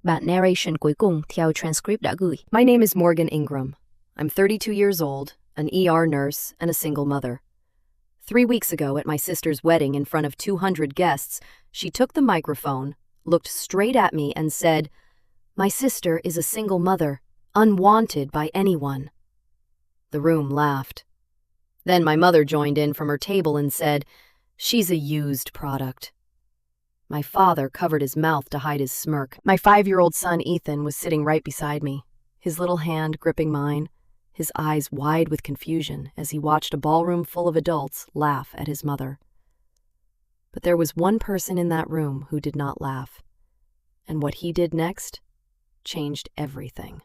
Bản narration cuối cùng theo transcript đã gửi. My name is Morgan Ingram. I'm 32 years old, an ER nurse, and a single mother. 3 weeks ago at my sister's wedding in front of 200 guests, she took the microphone, looked straight at me and said, "My sister is a single mother, unwanted by anyone." The room laughed. Then my mother joined in from her table and said, "She's a used product." My father covered his mouth to hide his smirk. My 5-year-old son Ethan was sitting right beside me, his little hand gripping mine, his eyes wide with confusion as he watched a ballroom full of adults laugh at his mother. But there was one person in that room who did not laugh, and what he did next changed everything.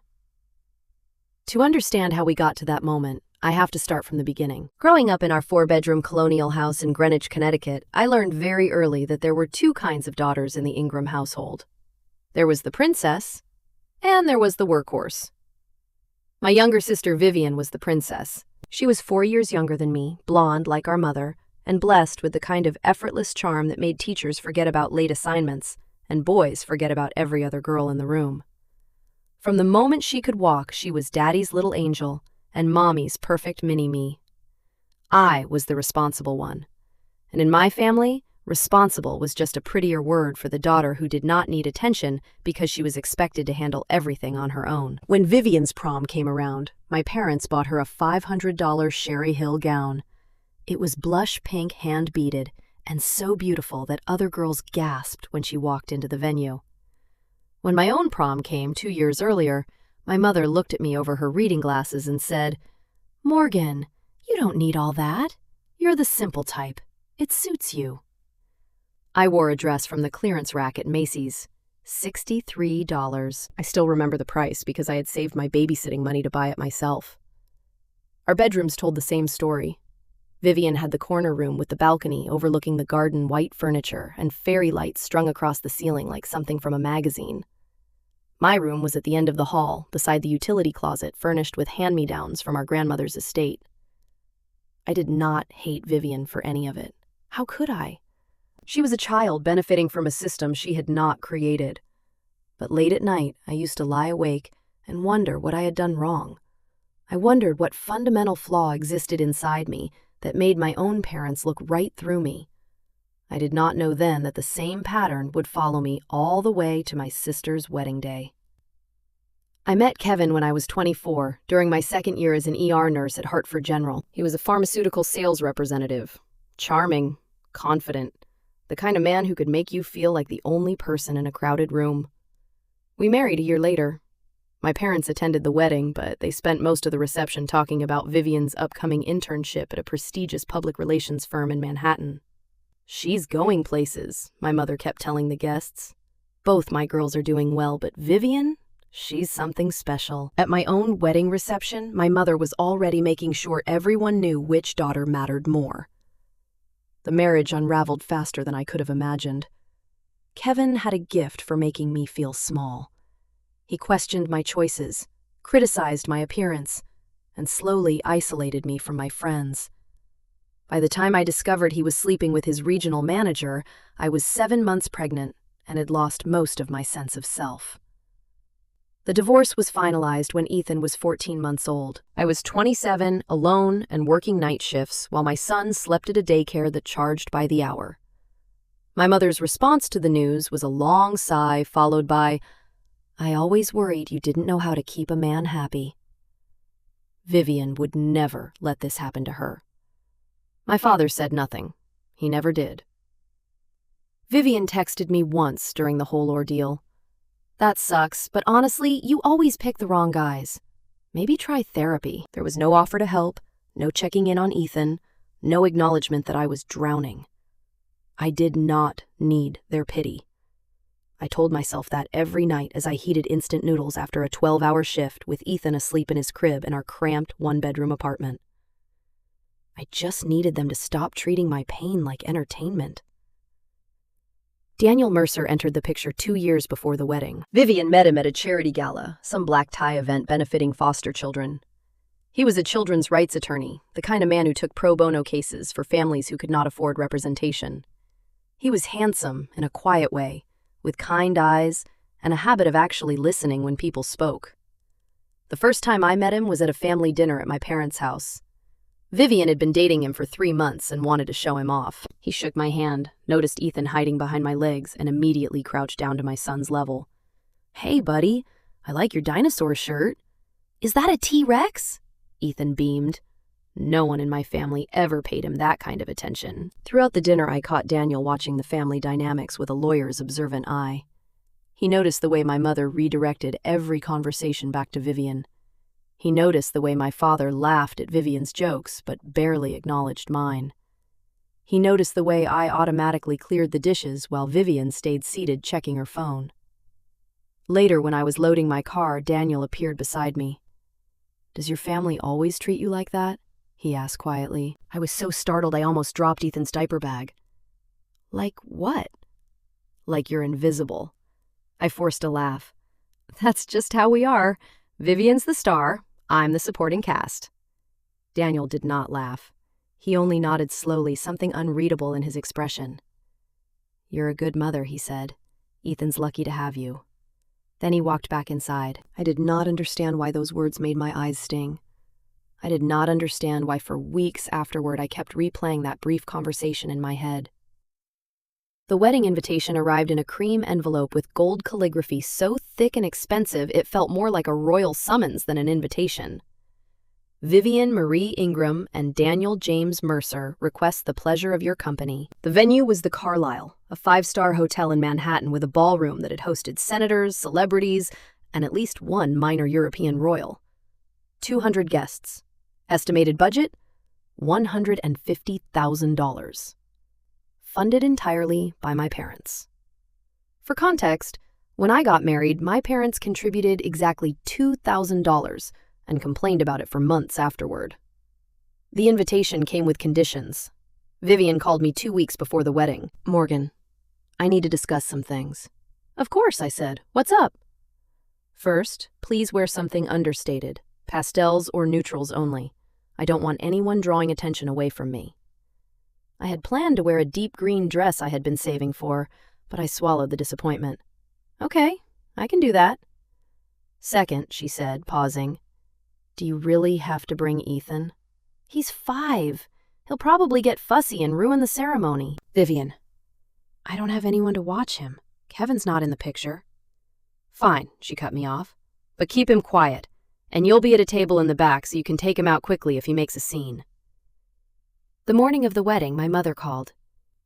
To understand how we got to that moment, I have to start from the beginning. Growing up in our 4-bedroom colonial house in Greenwich, Connecticut, I learned very early that there were 2 kinds of daughters in the Ingram household. There was the princess, and there was the workhorse. My younger sister Vivian was the princess. She was 4 years younger than me, blonde like our mother, and blessed with the kind of effortless charm that made teachers forget about late assignments and boys forget about every other girl in the room. From the moment she could walk, she was Daddy's little angel and Mommy's perfect mini-me. I was the responsible one. And in my family, responsible was just a prettier word for the daughter who did not need attention because she was expected to handle everything on her own. When Vivian's prom came around, my parents bought her a $500 Sherry Hill gown. It was blush pink hand-beaded and so beautiful that other girls gasped when she walked into the venue. When my own prom came 2 years earlier, my mother looked at me over her reading glasses and said, "Morgan, you don't need all that. You're the simple type. It suits you." I wore a dress from the clearance rack at Macy's. $63. I still remember the price because I had saved my babysitting money to buy it myself. Our bedrooms told the same story. Vivian had the corner room with the balcony overlooking the garden, white furniture, and fairy lights strung across the ceiling like something from a magazine. My room was at the end of the hall, beside the utility closet furnished with hand-me-downs from our grandmother's estate. I did not hate Vivian for any of it. How could I? She was a child benefiting from a system she had not created. But late at night, I used to lie awake and wonder what I had done wrong. I wondered what fundamental flaw existed inside me that made my own parents look right through me. I did not know then that the same pattern would follow me all the way to my sister's wedding day. I met Kevin when I was 24, during my 2nd year as an ER nurse at Hartford General. He was a pharmaceutical sales representative. Charming, confident, the kind of man who could make you feel like the only person in a crowded room. We married a year later. My parents attended the wedding, but they spent most of the reception talking about Vivian's upcoming internship at a prestigious public relations firm in Manhattan. "She's going places," my mother kept telling the guests. "Both my girls are doing well, but Vivian, she's something special." At my own wedding reception, my mother was already making sure everyone knew which daughter mattered more. The marriage unraveled faster than I could have imagined. Kevin had a gift for making me feel small. He questioned my choices, criticized my appearance, and slowly isolated me from my friends. By the time I discovered he was sleeping with his regional manager, I was 7 months pregnant and had lost most of my sense of self. The divorce was finalized when Ethan was 14 months old. I was 27, alone, and working night shifts while my son slept at a daycare that charged by the hour. My mother's response to the news was a long sigh followed by, "I always worried you didn't know how to keep a man happy." Vivian would never let this happen to her. My father said nothing. He never did. Vivian texted me once during the whole ordeal. "That sucks, but honestly, you always pick the wrong guys. Maybe try therapy." There was no offer to help, no checking in on Ethan, no acknowledgement that I was drowning. I did not need their pity. I told myself that every night as I heated instant noodles after a 12-hour shift with Ethan asleep in his crib in our cramped 1-bedroom apartment. I just needed them to stop treating my pain like entertainment. Daniel Mercer entered the picture 2 years before the wedding. Vivian met him at a charity gala, some black tie event benefiting foster children. He was a children's rights attorney, the kind of man who took pro bono cases for families who could not afford representation. He was handsome in a quiet way, with kind eyes and a habit of actually listening when people spoke. The first time I met him was at a family dinner at my parents' house. Vivian had been dating him for 3 months and wanted to show him off. He shook my hand, noticed Ethan hiding behind my legs, and immediately crouched down to my son's level. "Hey, buddy, I like your dinosaur shirt." "Is that a T-Rex?" Ethan beamed. No one in my family ever paid him that kind of attention. Throughout the dinner, I caught Daniel watching the family dynamics with a lawyer's observant eye. He noticed the way my mother redirected every conversation back to Vivian. He noticed the way my father laughed at Vivian's jokes but barely acknowledged mine. He noticed the way I automatically cleared the dishes while Vivian stayed seated checking her phone. Later, when I was loading my car, Daniel appeared beside me. "Does your family always treat you like that?" he asked quietly. I was so startled I almost dropped Ethan's diaper bag. "Like what?" "Like you're invisible." I forced a laugh. "That's just how we are. Vivian's the star, I'm the supporting cast." Daniel did not laugh. He only nodded slowly, something unreadable in his expression. "You're a good mother," he said. "Ethan's lucky to have you." Then he walked back inside. I did not understand why those words made my eyes sting. I did not understand why for weeks afterward I kept replaying that brief conversation in my head. The wedding invitation arrived in a cream envelope with gold calligraphy so thick and expensive it felt more like a royal summons than an invitation. "Vivian Marie Ingram and Daniel James Mercer request the pleasure of your company." The venue was the Carlisle, a 5-star hotel in Manhattan with a ballroom that had hosted senators, celebrities, and at least one minor European royal. 200 guests. Estimated budget, $150,000. Funded entirely by my parents. For context, when I got married, my parents contributed exactly $2,000 and complained about it for months afterward. The invitation came with conditions. Vivian called me 2 weeks before the wedding. "Morgan, I need to discuss some things." "Of course," I said. "What's up?" "First, please wear something understated, pastels or neutrals only. I don't want anyone drawing attention away from me." I had planned to wear a deep green dress I had been saving for, but I swallowed the disappointment. "Okay, I can do that." "Second," she said, pausing, "do you really have to bring Ethan?" "He's 5. He'll probably get fussy and ruin the ceremony." "Vivian, I don't have anyone to watch him. Kevin's not in the picture." "Fine," she cut me off, "but keep him quiet, and you'll be at a table in the back so you can take him out quickly if he makes a scene." The morning of the wedding, my mother called.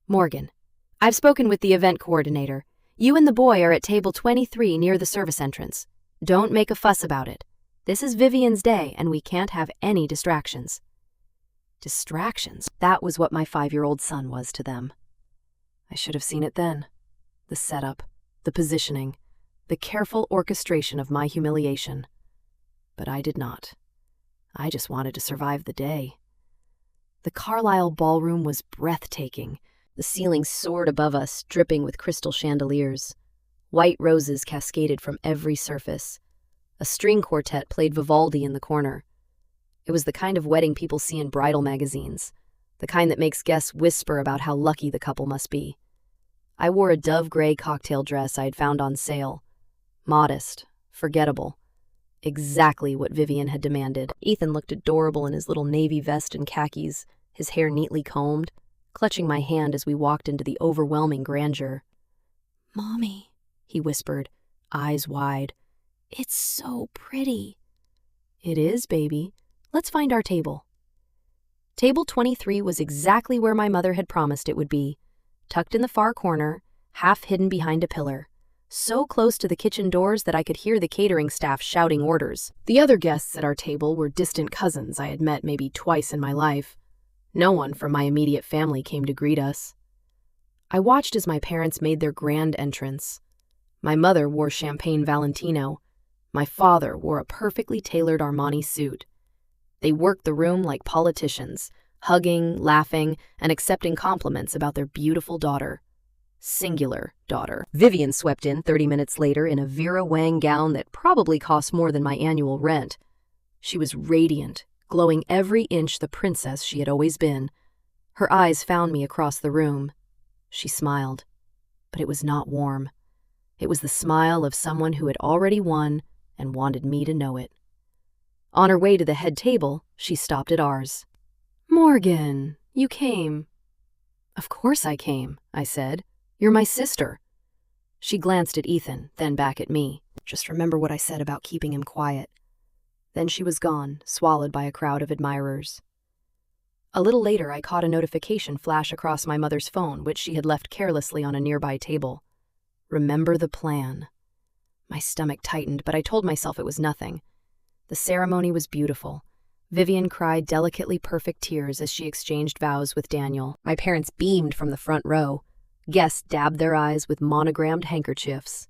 "Morgan, I've spoken with the event coordinator. You and the boy are at table 23 near the service entrance. Don't make a fuss about it. This is Vivian's day, and we can't have any distractions." Distractions? That was what my 5-year-old son was to them. I should have seen it then. The setup, the positioning, the careful orchestration of my humiliation. But I did not. I just wanted to survive the day. The Carlisle ballroom was breathtaking. The ceiling soared above us, dripping with crystal chandeliers. White roses cascaded from every surface. A string quartet played Vivaldi in the corner. It was the kind of wedding people see in bridal magazines, the kind that makes guests whisper about how lucky the couple must be. I wore a dove gray cocktail dress I had found on sale. Modest, forgettable. Exactly what Vivian had demanded. Ethan looked adorable in his little navy vest and khakis, his hair neatly combed, clutching my hand as we walked into the overwhelming grandeur. "Mommy," he whispered, eyes wide. "It's so pretty." "It is, baby. Let's find our table." Table 23 was exactly where my mother had promised it would be, tucked in the far corner, half hidden behind a pillar. So close to the kitchen doors that I could hear the catering staff shouting orders. The other guests at our table were distant cousins I had met maybe twice in my life. No one from my immediate family came to greet us. I watched as my parents made their grand entrance. My mother wore champagne Valentino. My father wore a perfectly tailored Armani suit. They worked the room like politicians, hugging, laughing, and accepting compliments about their beautiful daughter. Singular daughter. Vivian swept in 30 minutes later in a Vera Wang gown that probably cost more than my annual rent. She was radiant, glowing every inch the princess she had always been. Her eyes found me across the room. She smiled, but it was not warm. It was the smile of someone who had already won and wanted me to know it. On her way to the head table, she stopped at ours. "Morgan, you came." "Of course I came," I said. "You're my sister." She glanced at Ethan, then back at me. Just remember what I said about keeping him quiet. Then she was gone, swallowed by a crowd of admirers. A little later, I caught a notification flash across my mother's phone, which she had left carelessly on a nearby table. "Remember the plan." My stomach tightened, but I told myself it was nothing. The ceremony was beautiful. Vivian cried delicately perfect tears as she exchanged vows with Daniel. My parents beamed from the front row. Guests dabbed their eyes with monogrammed handkerchiefs.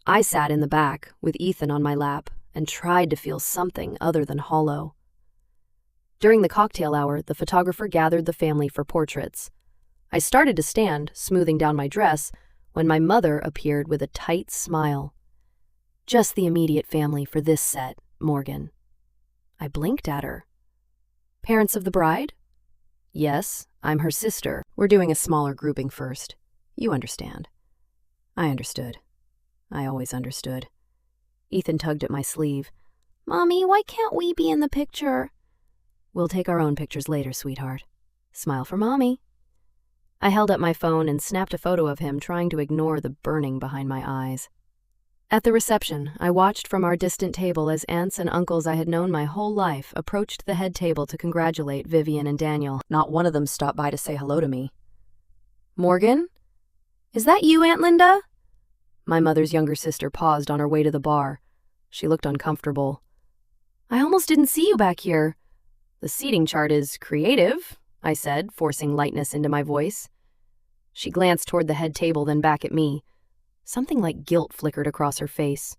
I sat in the back, with Ethan on my lap, and tried to feel something other than hollow. During the cocktail hour, the photographer gathered the family for portraits. I started to stand, smoothing down my dress, when my mother appeared with a tight smile. "Just the immediate family for this set, Morgan." I blinked at her. "Parents of the bride?" "Yes, I'm her sister. We're doing a smaller grouping first. You understand." I understood. I always understood. Ethan tugged at my sleeve. "Mommy, why can't we be in the picture?" "We'll take our own pictures later, sweetheart. Smile for Mommy." I held up my phone and snapped a photo of him, trying to ignore the burning behind my eyes. At the reception, I watched from our distant table as aunts and uncles I had known my whole life approached the head table to congratulate Vivian and Daniel. Not one of them stopped by to say hello to me. "Morgan? Is that you, Aunt Linda?" My mother's younger sister paused on her way to the bar. She looked uncomfortable. "I almost didn't see you back here." "The seating chart is creative," I said, forcing lightness into my voice. She glanced toward the head table, then back at me. Something like guilt flickered across her face.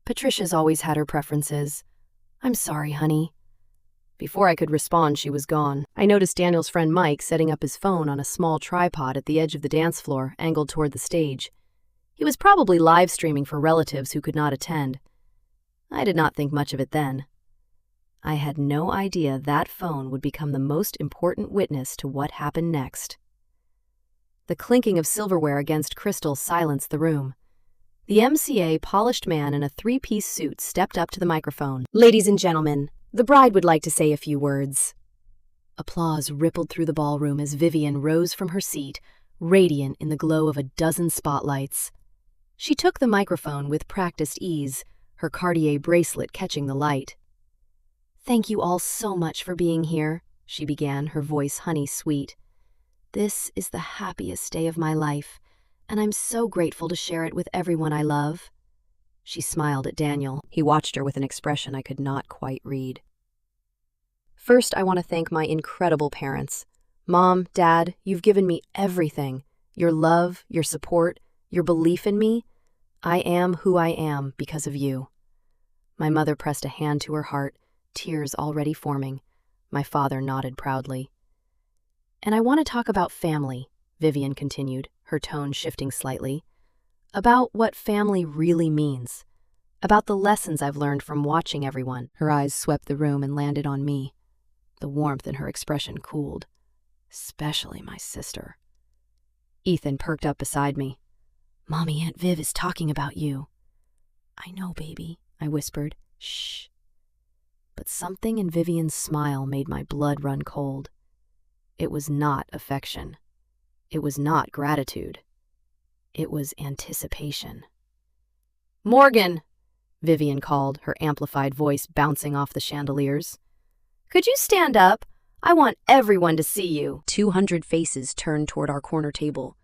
"Patricia's always had her preferences. I'm sorry, honey." Before I could respond, she was gone. I noticed Daniel's friend Mike setting up his phone on a small tripod at the edge of the dance floor, angled toward the stage. He was probably live streaming for relatives who could not attend. I did not think much of it then. I had no idea that phone would become the most important witness to what happened next. The clinking of silverware against crystal silenced the room. The MCA polished man in a three-piece suit stepped up to the microphone. "Ladies and gentlemen, the bride would like to say a few words." Applause rippled through the ballroom as Vivian rose from her seat, radiant in the glow of a dozen spotlights. She took the microphone with practiced ease, her Cartier bracelet catching the light. "Thank you all so much for being here," she began, her voice honey-sweet. "This is the happiest day of my life, and I'm so grateful to share it with everyone I love." She smiled at Daniel. He watched her with an expression I could not quite read. "First, I want to thank my incredible parents. Mom, Dad, you've given me everything. Your love, your support, your belief in me. I am who I am because of you." My mother pressed a hand to her heart, tears already forming. My father nodded proudly. "And I want to talk about family," Vivian continued, her tone shifting slightly. "About what family really means. About the lessons I've learned from watching everyone." Her eyes swept the room and landed on me. The warmth in her expression cooled. "Especially my sister." Ethan perked up beside me. "Mommy, Aunt Viv is talking about you." "I know, baby," I whispered. "Shh." But something in Vivian's smile made my blood run cold. It was not affection. It was not gratitude. It was anticipation. "Morgan," Vivian called, her amplified voice bouncing off the chandeliers. "Could you stand up? I want everyone to see you." 200 faces turned toward our corner table.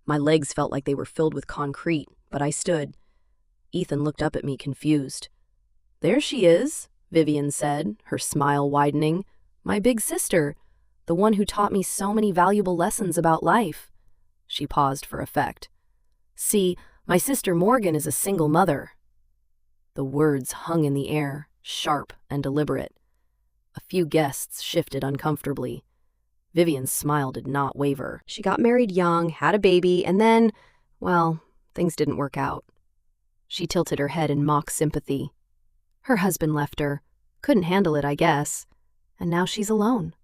My legs felt like they were filled with concrete, but I stood. Ethan looked up at me, confused. "There she is," Vivian said, her smile widening. "My big sister, the one who taught me so many valuable lessons about life." She paused for effect. "See, my sister Morgan is a single mother." The words hung in the air, sharp and deliberate. A few guests shifted uncomfortably. Vivian's smile did not waver. She got married young, had a baby, and then, well, things didn't work out. She tilted her head in mock sympathy. Her husband left her. Couldn't handle it, I guess. And now she's alone.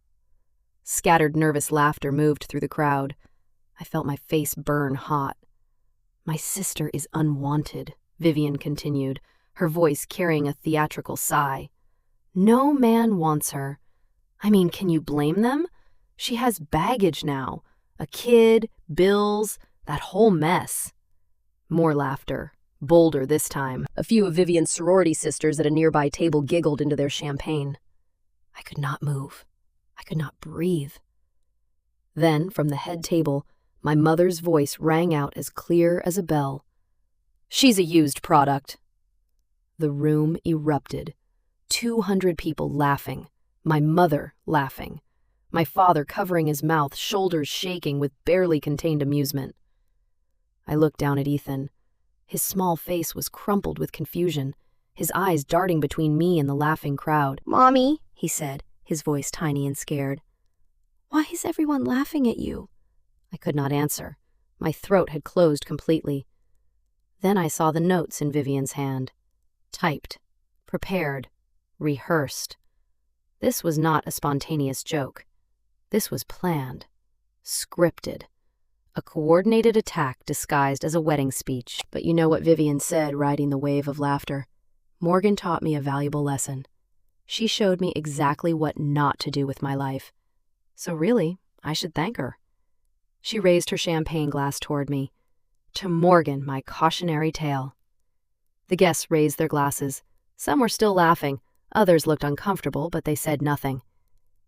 Scattered nervous laughter moved through the crowd. I felt my face burn hot. My sister is unwanted, Vivian continued, her voice carrying a theatrical sigh. No man wants her. I mean, can you blame them? She has baggage now. A kid, bills, that whole mess. More laughter, bolder this time. A few of Vivian's sorority sisters at a nearby table giggled into their champagne. I could not move. I could not breathe. Then, from the head table, my mother's voice rang out as clear as a bell. She's a used product. The room erupted. 200 people laughing. My mother laughing. My father covering his mouth, shoulders shaking with barely contained amusement. I looked down at Ethan. His small face was crumpled with confusion, his eyes darting between me and the laughing crowd. "Mommy," he said, his voice tiny and scared. "Why is everyone laughing at you?" I could not answer. My throat had closed completely. Then I saw the notes in Vivian's hand. Typed, prepared, rehearsed. This was not a spontaneous joke. This was planned, scripted. A coordinated attack disguised as a wedding speech. But you know what Vivian said, riding the wave of laughter? Morgan taught me a valuable lesson. She showed me exactly what not to do with my life. So really, I should thank her. She raised her champagne glass toward me. To Morgan, my cautionary tale. The guests raised their glasses. Some were still laughing. Others looked uncomfortable, but they said nothing.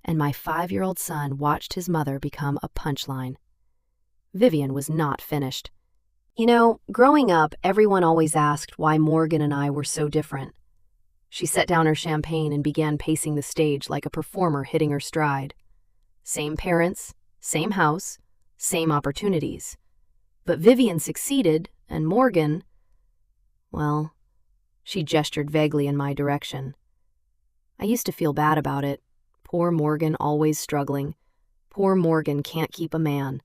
And my 5-year-old son watched his mother become a punchline. Vivian was not finished. You know, growing up, everyone always asked why Morgan and I were so different. She set down her champagne and began pacing the stage like a performer hitting her stride. Same parents, same house, same opportunities. But Vivian succeeded, and Morgan, well, she gestured vaguely in my direction. I used to feel bad about it. Poor Morgan always struggling. Poor Morgan can't keep a man.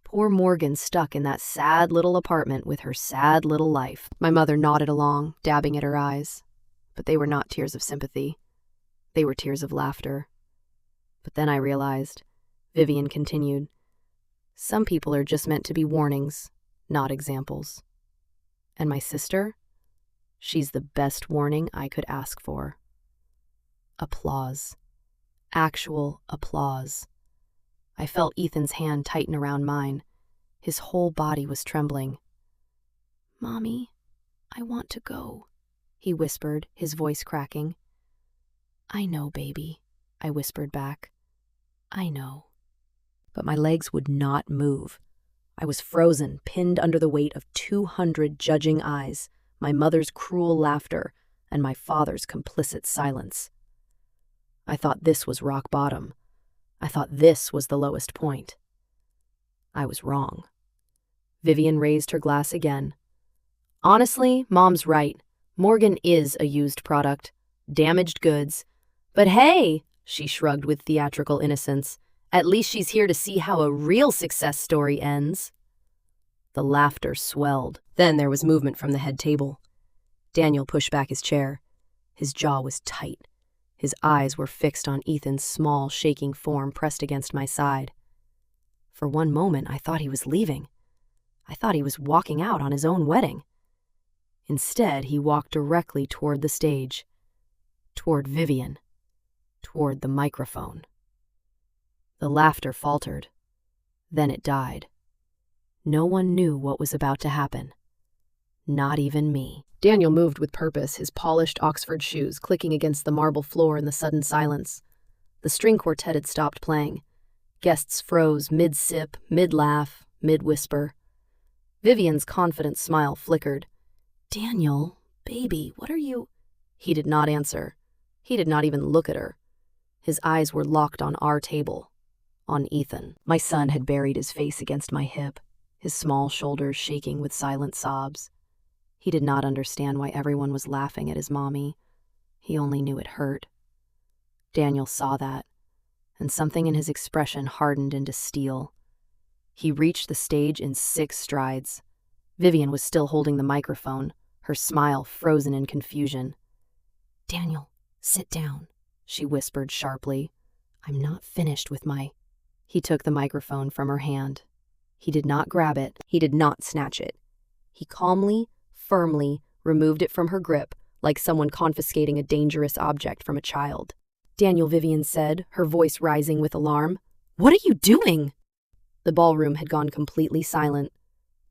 Poor Morgan stuck in that sad little apartment with her sad little life. My mother nodded along, dabbing at her eyes. But they were not tears of sympathy. They were tears of laughter. But then I realized, Vivian continued, some people are just meant to be warnings, not examples. And my sister? She's the best warning I could ask for. Applause. Actual applause. I felt Ethan's hand tighten around mine. His whole body was trembling. "Mommy, I want to go," he whispered, his voice cracking. "I know, baby," I whispered back. "I know." But my legs would not move. I was frozen, pinned under the weight of 200 judging eyes, my mother's cruel laughter, and my father's complicit silence. I thought this was rock bottom. I thought this was the lowest point. I was wrong. Vivian raised her glass again. Honestly, Mom's right. Morgan is a used product. Damaged goods. But hey, she shrugged with theatrical innocence, at least she's here to see how a real success story ends. The laughter swelled. Then there was movement from the head table. Daniel pushed back his chair. His jaw was tight. His eyes were fixed on Ethan's small, shaking form pressed against my side. For one moment, I thought he was leaving. I thought he was walking out on his own wedding. Instead, he walked directly toward the stage, toward Vivian, toward the microphone. The laughter faltered. Then it died. No one knew what was about to happen. Not even me. Daniel moved with purpose, his polished Oxford shoes clicking against the marble floor in the sudden silence. The string quartet had stopped playing. Guests froze mid-sip, mid-laugh, mid-whisper. Vivian's confident smile flickered. "Daniel, baby, what are you—" He did not answer. He did not even look at her. His eyes were locked on our table, on Ethan. My son had buried his face against my hip, his small shoulders shaking with silent sobs. He did not understand why everyone was laughing at his mommy. He only knew it hurt. Daniel saw that, and something in his expression hardened into steel. He reached the stage in 6 strides. Vivian was still holding the microphone, her smile frozen in confusion. "Daniel, sit down," she whispered sharply. "I'm not finished with my—" He took the microphone from her hand. He did not grab it. He did not snatch it. He calmly, firmly removed it from her grip, like someone confiscating a dangerous object from a child. "Daniel," Vivian said, her voice rising with alarm. "What are you doing?" The ballroom had gone completely silent.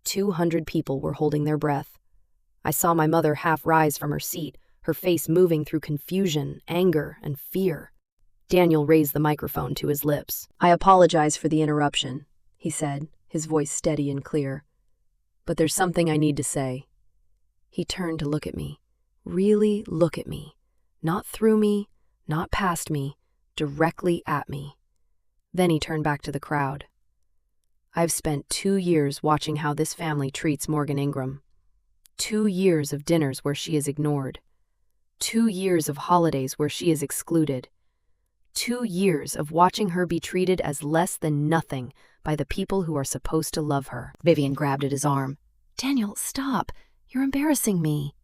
200 people were holding their breath. I saw my mother half rise from her seat, her face moving through confusion, anger, and fear. Daniel raised the microphone to his lips. "I apologize for the interruption," he said, his voice steady and clear. "But there's something I need to say." He turned to look at me. Really look at me. Not through me, not past me, directly at me. Then he turned back to the crowd. "I've spent 2 years watching how this family treats Morgan Ingram. 2 years of dinners where she is ignored. 2 years of holidays where she is excluded. 2 years of watching her be treated as less than nothing by the people who are supposed to love her." Vivian grabbed at his arm. "Daniel, stop. You're embarrassing me."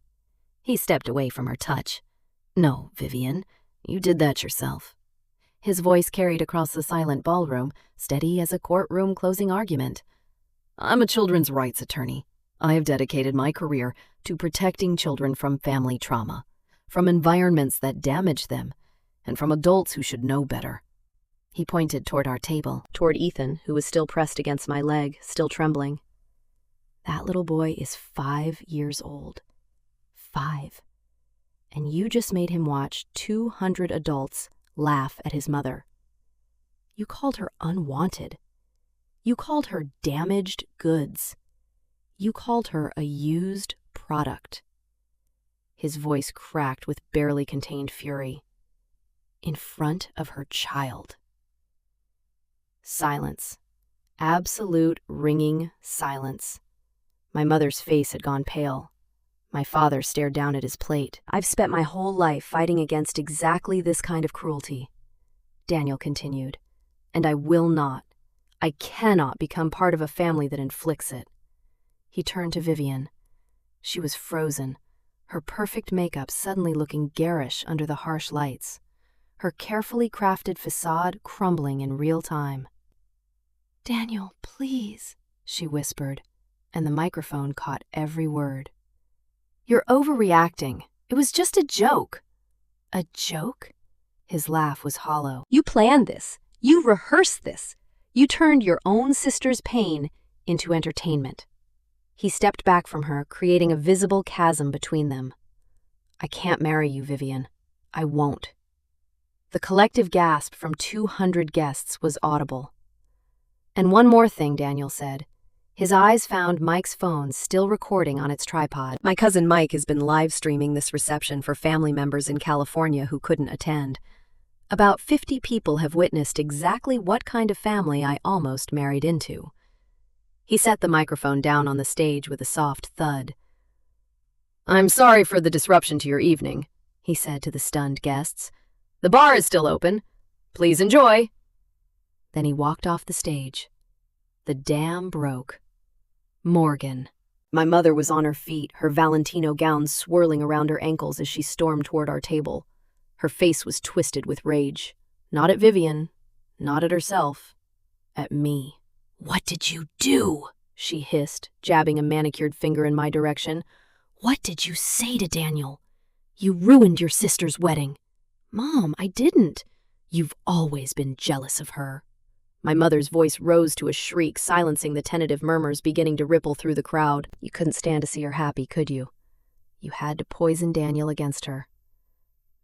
He stepped away from her touch. "No, Vivian, you did that yourself." His voice carried across the silent ballroom, steady as a courtroom closing argument. "I'm a children's rights attorney. I have dedicated my career to protecting children from family trauma, from environments that damage them, and from adults who should know better." He pointed toward our table, toward Ethan, who was still pressed against my leg, still trembling. "That little boy is 5 years old. 5. And you just made him watch 200 adults laugh at his mother. You called her unwanted. You called her damaged goods. You called her a used product." His voice cracked with barely contained fury. "In front of her child." Silence. Absolute ringing silence. My mother's face had gone pale. My father stared down at his plate. "I've spent my whole life fighting against exactly this kind of cruelty," Daniel continued, "and I will not. I cannot become part of a family that inflicts it." He turned to Vivian. She was frozen, her perfect makeup suddenly looking garish under the harsh lights, her carefully crafted facade crumbling in real time. "Daniel, please," she whispered, and the microphone caught every word. "You're overreacting. It was just a joke." "A joke?" His laugh was hollow. "You planned this. You rehearsed this. You turned your own sister's pain into entertainment." He stepped back from her, creating a visible chasm between them. "I can't marry you, Vivian. I won't." The collective gasp from 200 guests was audible. "And one more thing," Daniel said. His eyes found Mike's phone still recording on its tripod. "My cousin Mike has been live streaming this reception for family members in California who couldn't attend. About 50 people have witnessed exactly what kind of family I almost married into." He set the microphone down on the stage with a soft thud. "I'm sorry for the disruption to your evening," he said to the stunned guests. "The bar is still open. Please enjoy." Then he walked off the stage. The dam broke. Morgan. My mother was on her feet, her Valentino gown swirling around her ankles as she stormed toward our table. Her face was twisted with rage. Not at Vivian, not at herself, at me. "What did you do?" she hissed, jabbing a manicured finger in my direction. "What did you say to Daniel? You ruined your sister's wedding." "Mom, I didn't." "You've always been jealous of her." My mother's voice rose to a shriek, silencing the tentative murmurs beginning to ripple through the crowd. "You couldn't stand to see her happy, could you? You had to poison Daniel against her."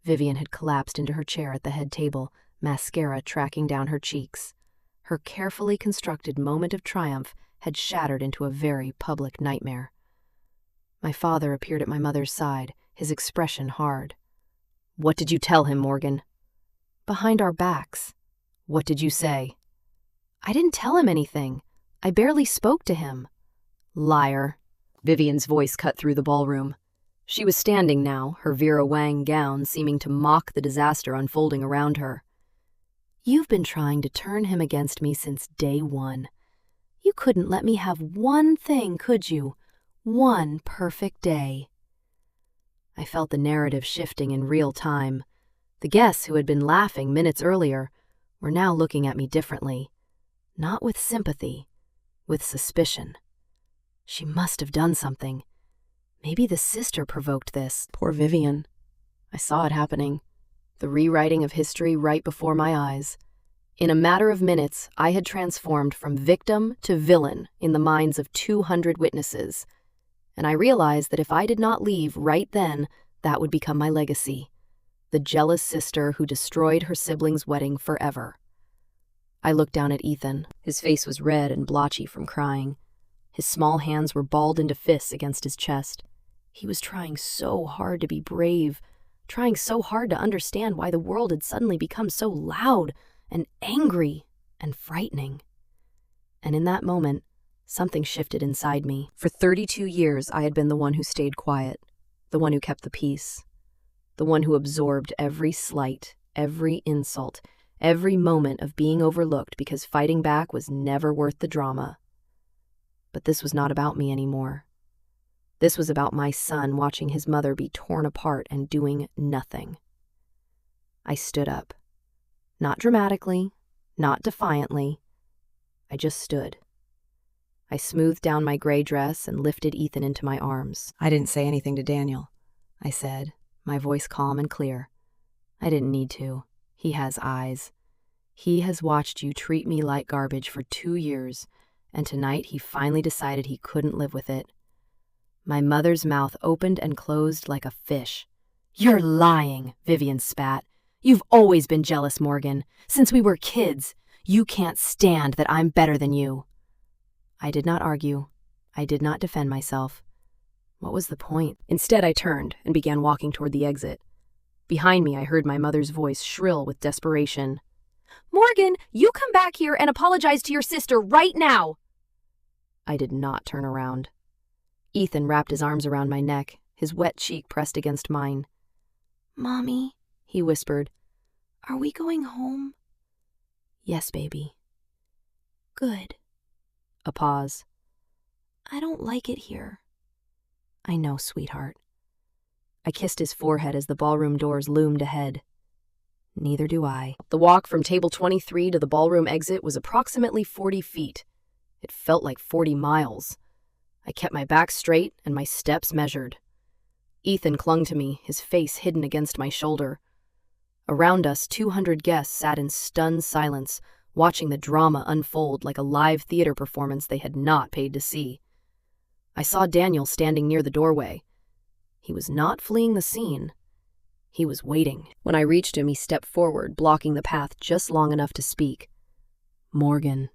Vivian had collapsed into her chair at the head table, mascara tracking down her cheeks. Her carefully constructed moment of triumph had shattered into a very public nightmare. My father appeared at my mother's side, his expression hard. "What did you tell him, Morgan?" "Behind our backs." "What did you say?" "I didn't tell him anything. I barely spoke to him." "Liar." Vivian's voice cut through the ballroom. She was standing now, her Vera Wang gown seeming to mock the disaster unfolding around her. "You've been trying to turn him against me since day one. You couldn't let me have one thing, could you? One perfect day." I felt the narrative shifting in real time. The guests who had been laughing minutes earlier were now looking at me differently. Not with sympathy, with suspicion. She must have done something. Maybe the sister provoked this. Poor Vivian. I saw it happening. The rewriting of history right before my eyes. In a matter of minutes, I had transformed from victim to villain in the minds of 200 witnesses. And I realized that if I did not leave right then, that would become my legacy. The jealous sister who destroyed her sibling's wedding forever. I looked down at Ethan. His face was red and blotchy from crying. His small hands were balled into fists against his chest. He was trying so hard to be brave, trying so hard to understand why the world had suddenly become so loud and angry and frightening. And in that moment, something shifted inside me. For 32 years, I had been the one who stayed quiet, the one who kept the peace, the one who absorbed every slight, every insult, every moment of being overlooked because fighting back was never worth the drama. But this was not about me anymore. This was about my son watching his mother be torn apart and doing nothing. I stood up. Not dramatically, not defiantly. I just stood. I smoothed down my gray dress and lifted Ethan into my arms. I didn't say anything to Daniel, I said, my voice calm and clear. I didn't need to. He has eyes. He has watched you treat me like garbage for 2 years, and tonight he finally decided he couldn't live with it. My mother's mouth opened and closed like a fish. You're lying, Vivian spat. You've always been jealous, Morgan. Since we were kids, you can't stand that I'm better than you. I did not argue. I did not defend myself. What was the point? Instead, I turned and began walking toward the exit. Behind me, I heard my mother's voice shrill with desperation. Morgan, you come back here and apologize to your sister right now. I did not turn around. Ethan wrapped his arms around my neck, his wet cheek pressed against mine. Mommy, he whispered, are we going home? Yes, baby. Good. A pause. I don't like it here. I know, sweetheart. I kissed his forehead as the ballroom doors loomed ahead. Neither do I. The walk from table 23 to the ballroom exit was approximately 40 feet. It felt like 40 miles. I kept my back straight and my steps measured. Ethan clung to me, his face hidden against my shoulder. Around us, 200 guests sat in stunned silence, watching the drama unfold like a live theater performance they had not paid to see. I saw Daniel standing near the doorway. He was not fleeing the scene. He was waiting. When I reached him, he stepped forward, blocking the path just long enough to speak. Morgan.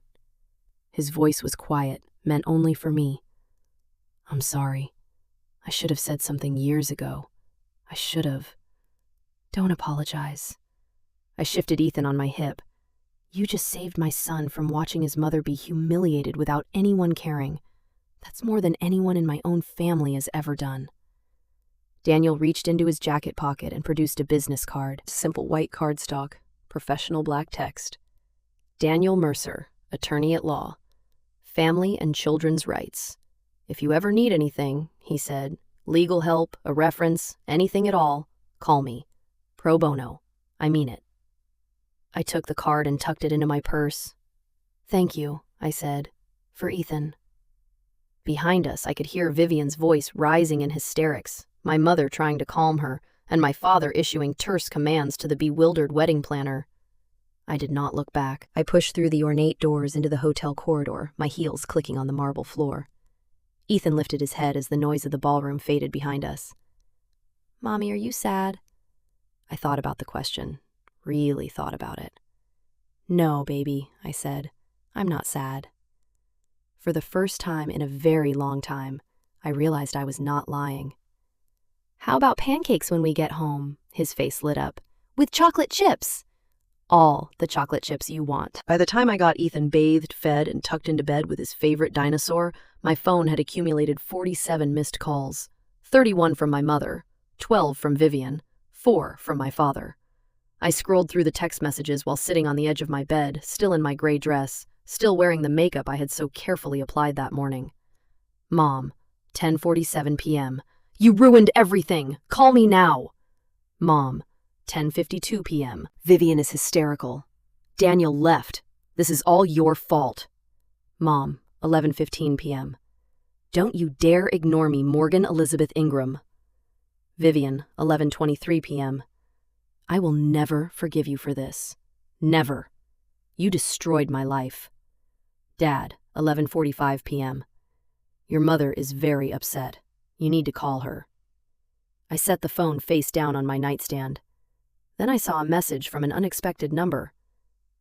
His voice was quiet, meant only for me. I'm sorry. I should have said something years ago. I should have. Don't apologize. I shifted Ethan on my hip. You just saved my son from watching his mother be humiliated without anyone caring. That's more than anyone in my own family has ever done. Daniel reached into his jacket pocket and produced a business card. Simple white cardstock, professional black text. Daniel Mercer, attorney at law. Family and children's rights. If you ever need anything, he said, legal help, a reference, anything at all, call me. Pro bono. I mean it. I took the card and tucked it into my purse. Thank you, I said, for Ethan. Behind us, I could hear Vivian's voice rising in hysterics, my mother trying to calm her, and my father issuing terse commands to the bewildered wedding planner. I did not look back. I pushed through the ornate doors into the hotel corridor, my heels clicking on the marble floor. Ethan lifted his head as the noise of the ballroom faded behind us. Mommy, are you sad? I thought about the question, really thought about it. No, baby, I said. I'm not sad. For the first time in a very long time, I realized I was not lying. How about pancakes when we get home? His face lit up. With chocolate chips. All the chocolate chips you want. By the time I got Ethan bathed, fed, and tucked into bed with his favorite dinosaur, my phone had accumulated 47 missed calls. 31 from my mother, 12 from Vivian, 4 from my father. I scrolled through the text messages while sitting on the edge of my bed, still in my gray dress, still wearing the makeup I had so carefully applied that morning. Mom, 10:47 p.m. You ruined everything. Call me now. Mom, 10:52 p.m. Vivian is hysterical. Daniel left. This is all your fault. Mom, 11:15 p.m. Don't you dare ignore me, Morgan Elizabeth Ingram. Vivian, 11:23 p.m. I will never forgive you for this. Never. You destroyed my life. Dad, 11:45 p.m. Your mother is very upset. You need to call her. I set the phone face down on my nightstand. Then I saw a message from an unexpected number.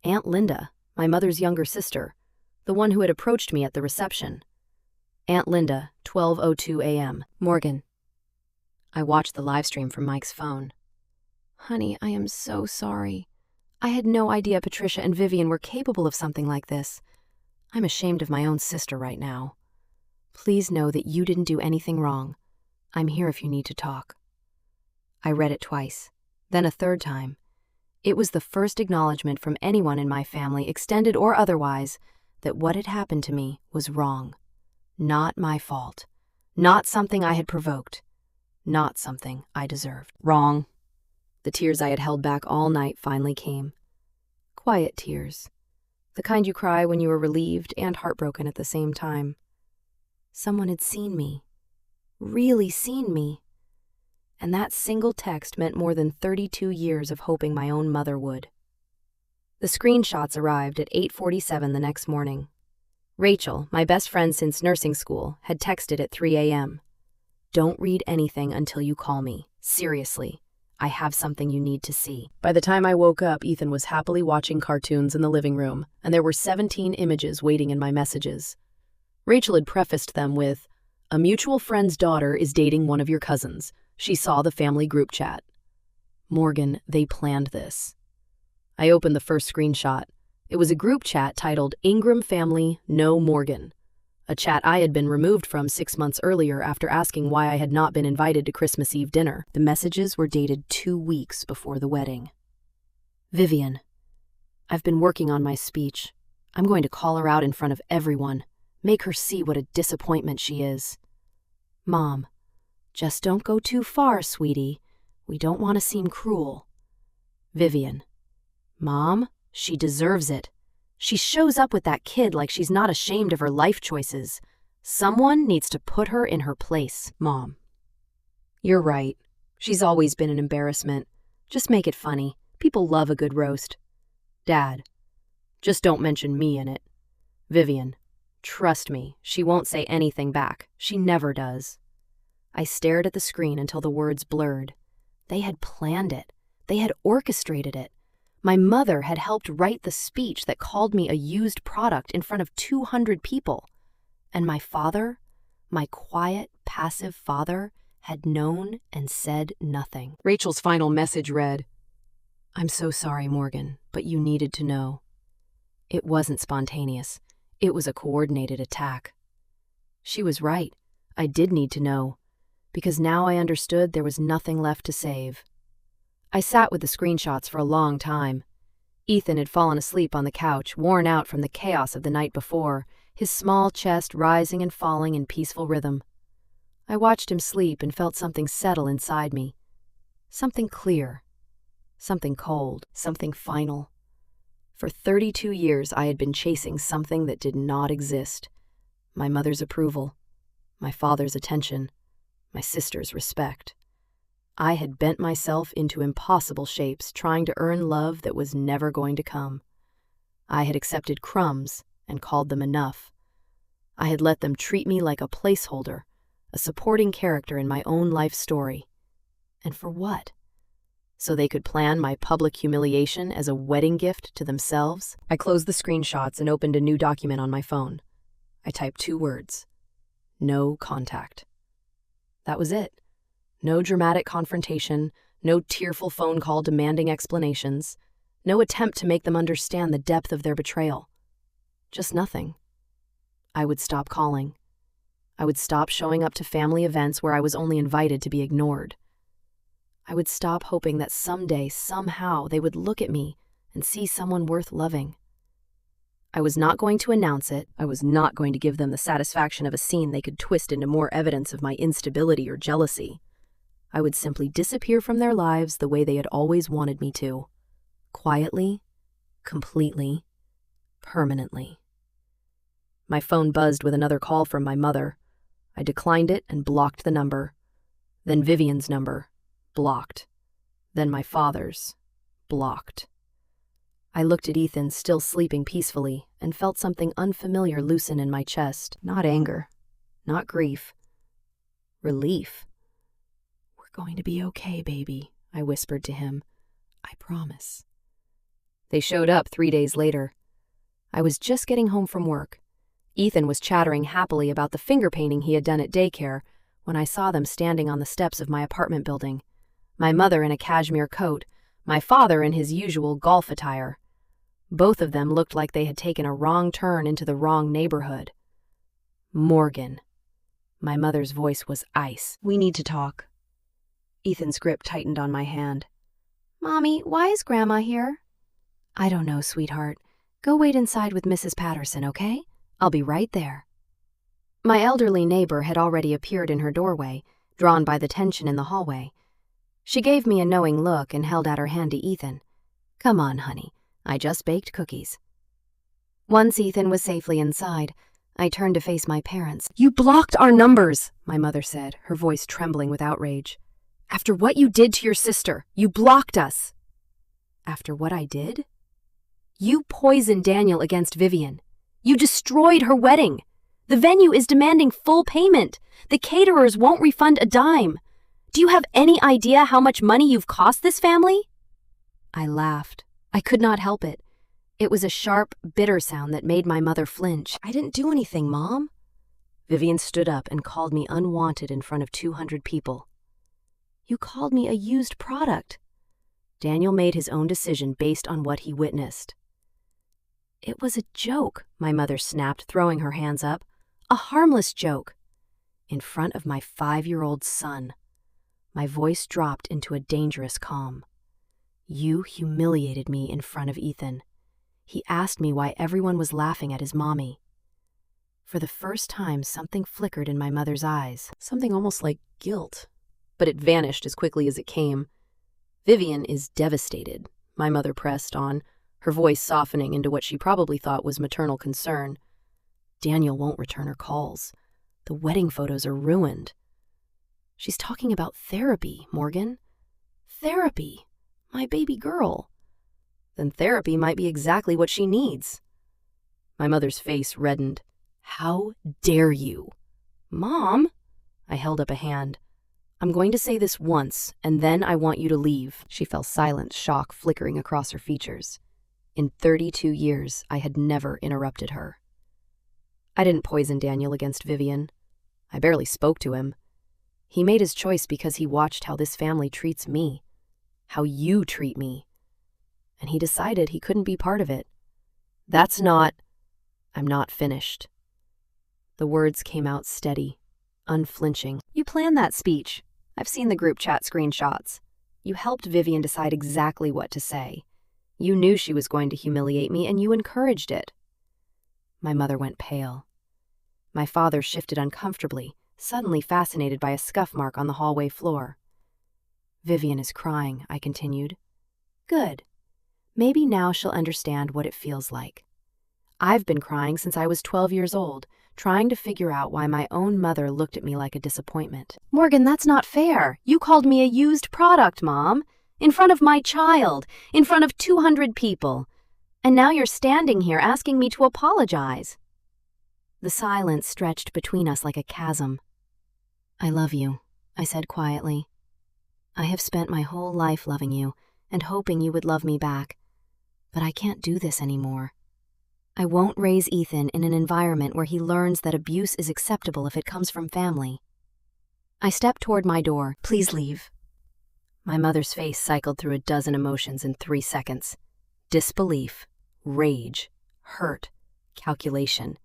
Aunt Linda, my mother's younger sister, the one who had approached me at the reception. Aunt Linda, 12:02 a.m. Morgan. I watched the live stream from Mike's phone. Honey, I am so sorry. I had no idea Patricia and Vivian were capable of something like this. I'm ashamed of my own sister right now. Please know that you didn't do anything wrong. I'm here if you need to talk. I read it twice, then a third time. It was the first acknowledgement from anyone in my family, extended or otherwise, that what had happened to me was wrong. Not my fault. Not something I had provoked. Not something I deserved. Wrong. The tears I had held back all night finally came. Quiet tears. The kind you cry when you are relieved and heartbroken at the same time. Someone had seen me. Really seen me. And that single text meant more than 32 years of hoping my own mother would. The screenshots arrived at 8:47 the next morning. Rachel, my best friend since nursing school, had texted at 3 a.m. Don't read anything until you call me. Seriously, I have something you need to see. By the time I woke up, Ethan was happily watching cartoons in the living room, and there were 17 images waiting in my messages. Rachel had prefaced them with, "A mutual friend's daughter is dating one of your cousins. She saw the family group chat." Morgan, they planned this. I opened the first screenshot. It was a group chat titled Ingram Family No Morgan, a chat I had been removed from 6 months earlier after asking why I had not been invited to Christmas Eve dinner. The messages were dated 2 weeks before the wedding. Vivian, I've been working on my speech. I'm going to call her out in front of everyone, make her see what a disappointment she is. Mom, just don't go too far, sweetie. We don't want to seem cruel. Vivian, Mom, she deserves it. She shows up with that kid like she's not ashamed of her life choices. Someone needs to put her in her place. Mom, you're right. She's always been an embarrassment. Just make it funny. People love a good roast. Dad, just don't mention me in it. Vivian, trust me, she won't say anything back. She never does. I stared at the screen until the words blurred. They had planned it. They had orchestrated it. My mother had helped write the speech that called me a used product in front of 200 people. And my father, my quiet, passive father, had known and said nothing. Rachel's final message read, I'm so sorry, Morgan, but you needed to know. It wasn't spontaneous. It was a coordinated attack. She was right. I did need to know, because now I understood there was nothing left to save. I sat with the screenshots for a long time. Ethan had fallen asleep on the couch, worn out from the chaos of the night before, his small chest rising and falling in peaceful rhythm. I watched him sleep and felt something settle inside me. Something clear. Something cold. Something final. For 32 years I had been chasing something that did not exist. My mother's approval. My father's attention. My sister's respect. I had bent myself into impossible shapes, trying to earn love that was never going to come. I had accepted crumbs and called them enough. I had let them treat me like a placeholder, a supporting character in my own life story. And for what? So they could plan my public humiliation as a wedding gift to themselves? I closed the screenshots and opened a new document on my phone. I typed 2 words. No contact. That was it. No dramatic confrontation, no tearful phone call demanding explanations, no attempt to make them understand the depth of their betrayal. Just nothing. I would stop calling. I would stop showing up to family events where I was only invited to be ignored. I would stop hoping that someday, somehow, they would look at me and see someone worth loving. I was not going to announce it. I was not going to give them the satisfaction of a scene they could twist into more evidence of my instability or jealousy. I would simply disappear from their lives the way they had always wanted me to. Quietly, completely, permanently. My phone buzzed with another call from my mother. I declined it and blocked the number. Then Vivian's number. Blocked. Then my father's. Blocked. I looked at Ethan, still sleeping peacefully, and felt something unfamiliar loosen in my chest. Not anger. Not grief. Relief. "We're going to be okay, baby," I whispered to him. "I promise." They showed up 3 days later. I was just getting home from work. Ethan was chattering happily about the finger painting he had done at daycare when I saw them standing on the steps of my apartment building. My mother in a cashmere coat, my father in his usual golf attire. Both of them looked like they had taken a wrong turn into the wrong neighborhood. "Morgan." My mother's voice was ice. "We need to talk." Ethan's grip tightened on my hand. Mommy, why is Grandma here? "I don't know, sweetheart. Go wait inside with Mrs. Patterson, okay? I'll be right there." My elderly neighbor had already appeared in her doorway, drawn by the tension in the hallway. She gave me a knowing look and held out her hand to Ethan. "Come on, honey. I just baked cookies." Once Ethan was safely inside, I turned to face my parents. "You blocked our numbers," my mother said, her voice trembling with outrage. "After what you did to your sister, you blocked us." "After what I did?" "You poisoned Daniel against Vivian. You destroyed her wedding. The venue is demanding full payment. The caterers won't refund a dime. Do you have any idea how much money you've cost this family?" I laughed. I could not help it. It was a sharp, bitter sound that made my mother flinch. "I didn't do anything, Mom." Vivian stood up and called me unwanted in front of 200 people. "You called me a used product." Daniel made his own decision based on what he witnessed. "It was a joke," my mother snapped, throwing her hands up. "A harmless joke." In front of my 5-year-old son. My voice dropped into a dangerous calm. "You humiliated me in front of Ethan. He asked me why everyone was laughing at his mommy." For the first time, something flickered in my mother's eyes, something almost like guilt. But it vanished as quickly as it came. "Vivian is devastated," my mother pressed on, her voice softening into what she probably thought was maternal concern. "Daniel won't return her calls. The wedding photos are ruined." "She's talking about therapy, Morgan." "Therapy? My baby girl." "Then therapy might be exactly what she needs." My mother's face reddened. "How dare you?" "Mom?" I held up a hand. "I'm going to say this once, and then I want you to leave." She fell silent, shock flickering across her features. In 32 years, I had never interrupted her. "I didn't poison Daniel against Vivian. I barely spoke to him. He made his choice because he watched how this family treats me, how you treat me. And he decided he couldn't be part of it. I'm not finished." The words came out steady, unflinching. "You planned that speech. I've seen the group chat screenshots. You helped Vivian decide exactly what to say. You knew she was going to humiliate me, and you encouraged it." My mother went pale. My father shifted uncomfortably, suddenly fascinated by a scuff mark on the hallway floor. "Vivian is crying," I continued. "Good. Maybe now she'll understand what it feels like. I've been crying since I was 12 years old, trying to figure out why my own mother looked at me like a disappointment." "Morgan, that's not fair. You called me a used product, Mom. In front of my child, in front of 200 people. And now you're standing here asking me to apologize." The silence stretched between us like a chasm. "I love you," I said quietly. "I have spent my whole life loving you and hoping you would love me back. But I can't do this anymore. I won't raise Ethan in an environment where he learns that abuse is acceptable if it comes from family." I stepped toward my door. "Please leave." My mother's face cycled through a dozen emotions in 3 seconds. Disbelief, rage, hurt, calculation.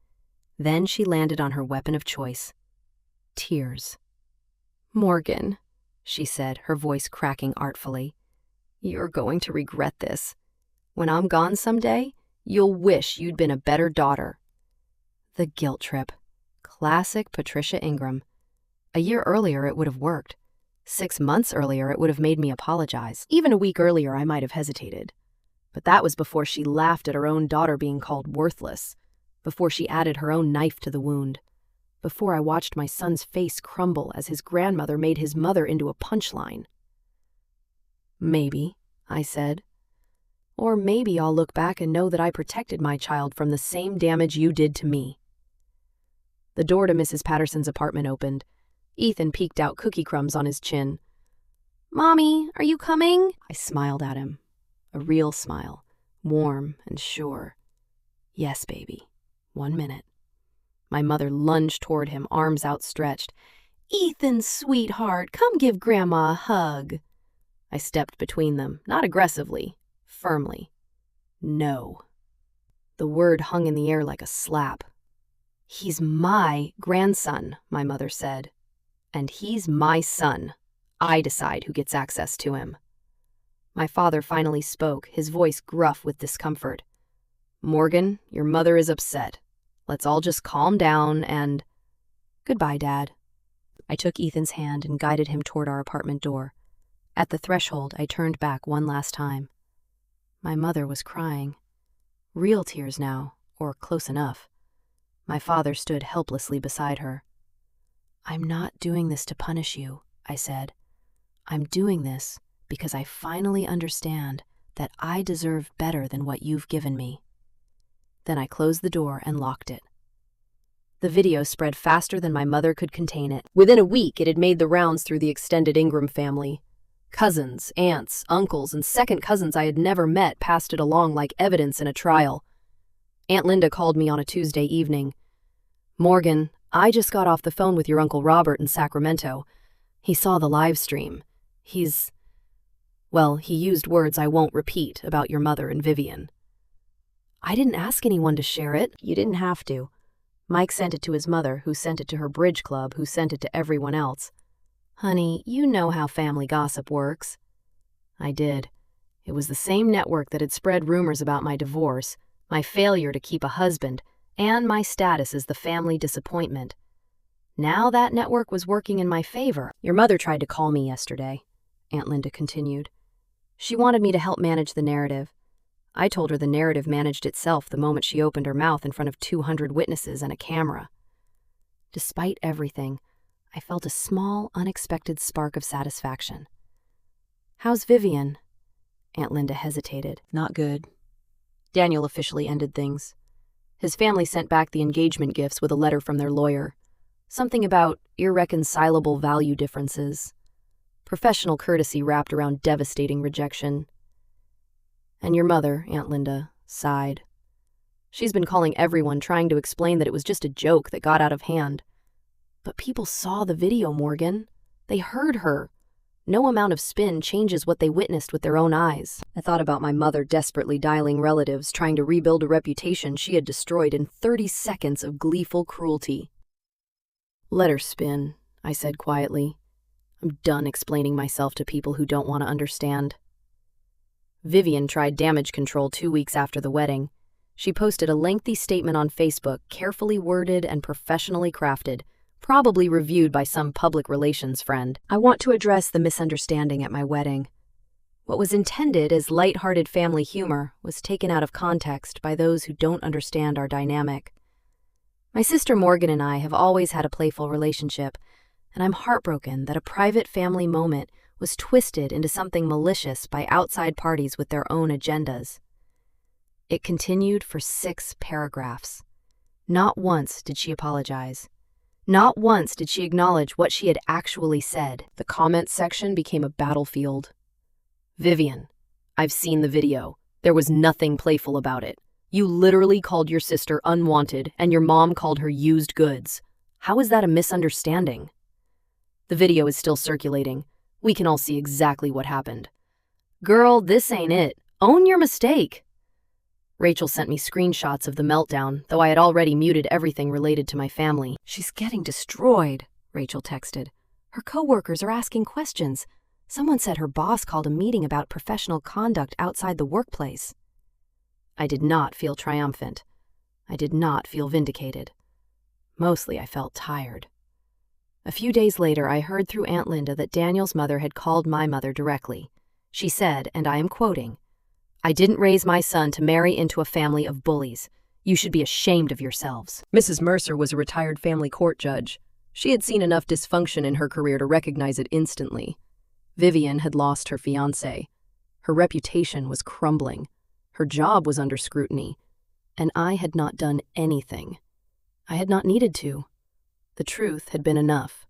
Then she landed on her weapon of choice. Tears. "Morgan," she said, her voice cracking artfully, "you're going to regret this. When I'm gone someday, you'll wish you'd been a better daughter." The guilt trip. Classic Patricia Ingram. A year earlier, it would have worked. 6 months earlier, it would have made me apologize. Even a week earlier, I might have hesitated. But that was before she laughed at her own daughter being called worthless, before she added her own knife to the wound. before I watched my son's face crumble as his grandmother made his mother into a punchline. "Maybe," I said. "Or maybe I'll look back and know that I protected my child from the same damage you did to me." The door to Mrs. Patterson's apartment opened. Ethan peeked out, cookie crumbs on his chin. "Mommy, are you coming?" I smiled at him. A real smile, warm and sure. "Yes, baby. 1 minute." My mother lunged toward him, arms outstretched. "Ethan, sweetheart, come give Grandma a hug." I stepped between them, not aggressively, firmly. "No." The word hung in the air like a slap. "He's my grandson," my mother said. "And he's my son. I decide who gets access to him." My father finally spoke, his voice gruff with discomfort. "Morgan, your mother is upset. Let's all just calm down and—" "Goodbye, Dad." I took Ethan's hand and guided him toward our apartment door. At the threshold, I turned back one last time. My mother was crying. Real tears now, or close enough. My father stood helplessly beside her. "I'm not doing this to punish you," I said. "I'm doing this because I finally understand that I deserve better than what you've given me." Then I closed the door and locked it. The video spread faster than my mother could contain it. Within a week, it had made the rounds through the extended Ingram family. Cousins, aunts, uncles, and second cousins I had never met passed it along like evidence in a trial. Aunt Linda called me on a Tuesday evening. "Morgan, I just got off the phone with your Uncle Robert in Sacramento. He saw the live stream. He used words I won't repeat about your mother and Vivian." "I didn't ask anyone to share it." "You didn't have to. Mike sent it to his mother, who sent it to her bridge club, who sent it to everyone else. Honey, you know how family gossip works." I did. It was the same network that had spread rumors about my divorce, my failure to keep a husband, and my status as the family disappointment. Now that network was working in my favor. "Your mother tried to call me yesterday," Aunt Linda continued. "She wanted me to help manage the narrative. I told her the narrative managed itself the moment she opened her mouth in front of 200 witnesses and a camera. Despite everything, I felt a small, unexpected spark of satisfaction. "How's Vivian?" Aunt Linda hesitated. "Not good." Daniel officially ended things. His family sent back the engagement gifts with a letter from their lawyer. Something about irreconcilable value differences. Professional courtesy wrapped around devastating rejection. And your mother, Aunt Linda, sighed. She's been calling everyone, trying to explain that it was just a joke that got out of hand. But people saw the video, Morgan. They heard her. No amount of spin changes what they witnessed with their own eyes. I thought about my mother desperately dialing relatives, trying to rebuild a reputation she had destroyed in 30 seconds of gleeful cruelty. "Let her spin," I said quietly. "I'm done explaining myself to people who don't want to understand." Vivian tried damage control 2 weeks after the wedding. She posted a lengthy statement on Facebook, carefully worded and professionally crafted, probably reviewed by some public relations friend. "I want to address the misunderstanding at my wedding. What was intended as light-hearted family humor was taken out of context by those who don't understand our dynamic. My sister Morgan and I have always had a playful relationship, and I'm heartbroken that a private family moment was twisted into something malicious by outside parties with their own agendas." It continued for 6 paragraphs. Not once did she apologize. Not once did she acknowledge what she had actually said. The comments section became a battlefield. "Vivian, I've seen the video. There was nothing playful about it. You literally called your sister unwanted, and your mom called her used goods. How is that a misunderstanding?" The video is still circulating. We can all see exactly what happened. "Girl, this ain't it. Own your mistake." Rachel sent me screenshots of the meltdown, though I had already muted everything related to my family. "She's getting destroyed," Rachel texted. "Her coworkers are asking questions. Someone said her boss called a meeting about professional conduct outside the workplace." I did not feel triumphant. I did not feel vindicated. Mostly I felt tired. A few days later, I heard through Aunt Linda that Daniel's mother had called my mother directly. She said, and I am quoting, "I didn't raise my son to marry into a family of bullies. You should be ashamed of yourselves." Mrs. Mercer was a retired family court judge. She had seen enough dysfunction in her career to recognize it instantly. Vivian had lost her fiancé. Her reputation was crumbling. Her job was under scrutiny. And I had not done anything. I had not needed to. The truth had been enough.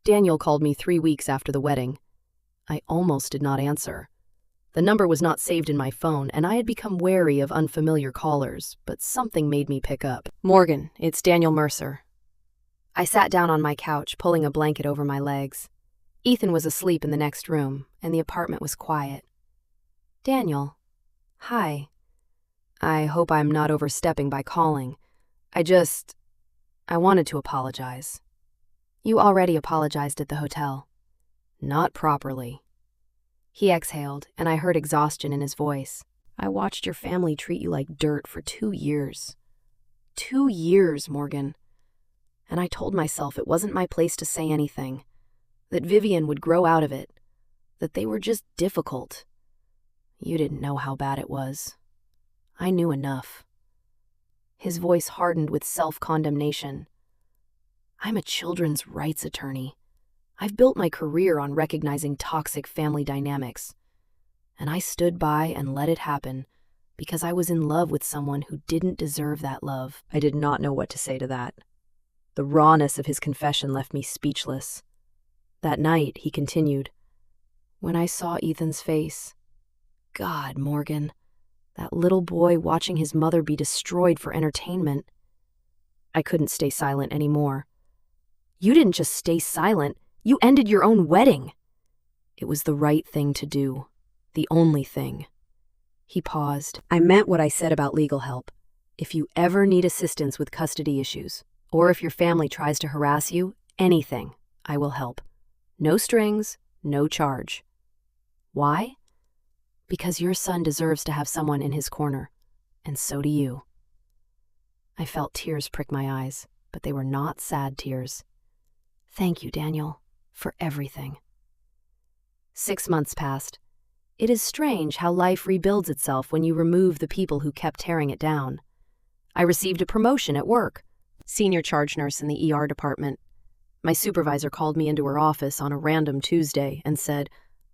Daniel called me 3 weeks after the wedding. I almost did not answer. The number was not saved in my phone, and I had become wary of unfamiliar callers, but something made me pick up. "Morgan, it's Daniel Mercer." I sat down on my couch, pulling a blanket over my legs. Ethan was asleep in the next room, and the apartment was quiet. "Daniel. Hi. I hope I'm not overstepping by calling. I wanted to apologize." "You already apologized at the hotel." "Not properly." He exhaled, and I heard exhaustion in his voice. "I watched your family treat you like dirt for 2 years. 2 years, Morgan. And I told myself it wasn't my place to say anything, that Vivian would grow out of it, that they were just difficult. You didn't know how bad it was. I knew enough." His voice hardened with self-condemnation. "I'm a children's rights attorney. I've built my career on recognizing toxic family dynamics. And I stood by and let it happen because I was in love with someone who didn't deserve that love." I did not know what to say to that. The rawness of his confession left me speechless. That night, he continued, "When I saw Ethan's face, God, Morgan, that little boy watching his mother be destroyed for entertainment." I couldn't stay silent anymore. "You didn't just stay silent. You ended your own wedding." "It was the right thing to do. The only thing." He paused. "I meant what I said about legal help. If you ever need assistance with custody issues, or if your family tries to harass you, anything, I will help. No strings, no charge. Why? Because your son deserves to have someone in his corner, and so do you." I felt tears prick my eyes, but they were not sad tears. "Thank you, Daniel, for everything." 6 months passed. It is strange how life rebuilds itself when you remove the people who kept tearing it down. I received a promotion at work, senior charge nurse in the ER department. My supervisor called me into her office on a random Tuesday and said,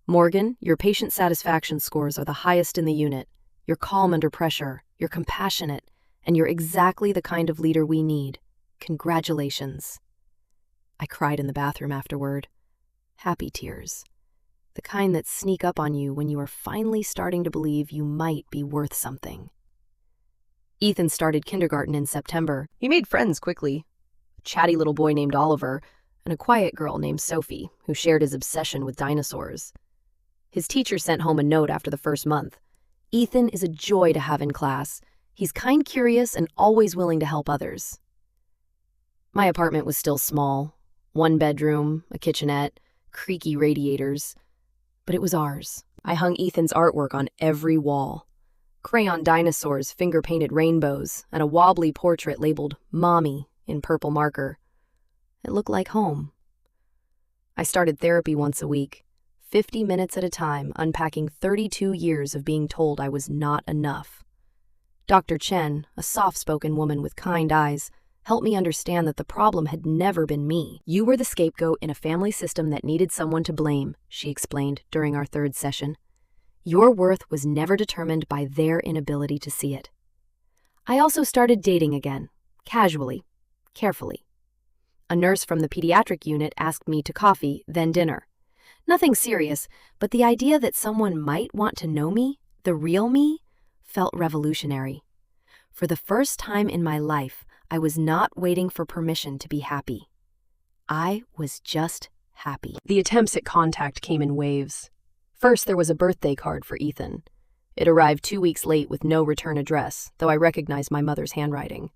"Morgan, your patient satisfaction scores are the highest in the unit. You're calm under pressure, you're compassionate, and you're exactly the kind of leader we need. Congratulations." I cried in the bathroom afterward. Happy tears. The kind that sneak up on you when you are finally starting to believe you might be worth something. Ethan started kindergarten in September. He made friends quickly. A chatty little boy named Oliver and a quiet girl named Sophie, who shared his obsession with dinosaurs. His teacher sent home a note after the first month. "Ethan is a joy to have in class. He's kind, curious, and always willing to help others." My apartment was still small. 1 bedroom, a kitchenette, creaky radiators. But it was ours. I hung Ethan's artwork on every wall. Crayon dinosaurs, finger-painted rainbows, and a wobbly portrait labeled Mommy in purple marker. It looked like home. I started therapy once a week, 50 minutes at a time, unpacking 32 years of being told I was not enough. Dr. Chen, a soft-spoken woman with kind eyes, helped me understand that the problem had never been me. "You were the scapegoat in a family system that needed someone to blame," she explained during our 3rd session. "Your worth was never determined by their inability to see it." I also started dating again, casually, carefully. A nurse from the pediatric unit asked me to coffee, then dinner. Nothing serious, but the idea that someone might want to know me, the real me, felt revolutionary. For the first time in my life, I was not waiting for permission to be happy. I was just happy. The attempts at contact came in waves. First, there was a birthday card for Ethan. It arrived 2 weeks late with no return address, though I recognized my mother's handwriting.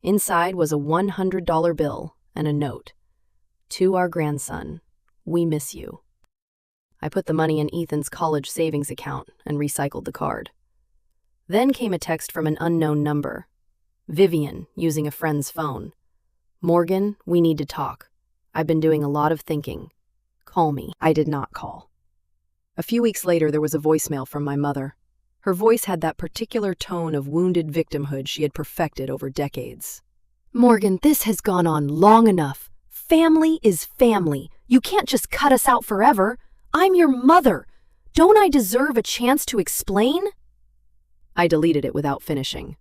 Inside was a $100 bill and a note. "To our grandson, we miss you." I put the money in Ethan's college savings account and recycled the card. Then came a text from an unknown number. Vivian, using a friend's phone. "Morgan, we need to talk. I've been doing a lot of thinking. Call me." I did not call. A few weeks later, there was a voicemail from my mother. Her voice had that particular tone of wounded victimhood she had perfected over decades. "Morgan, this has gone on long enough. Family is family. You can't just cut us out forever. I'm your mother. Don't I deserve a chance to explain?" I deleted it without finishing.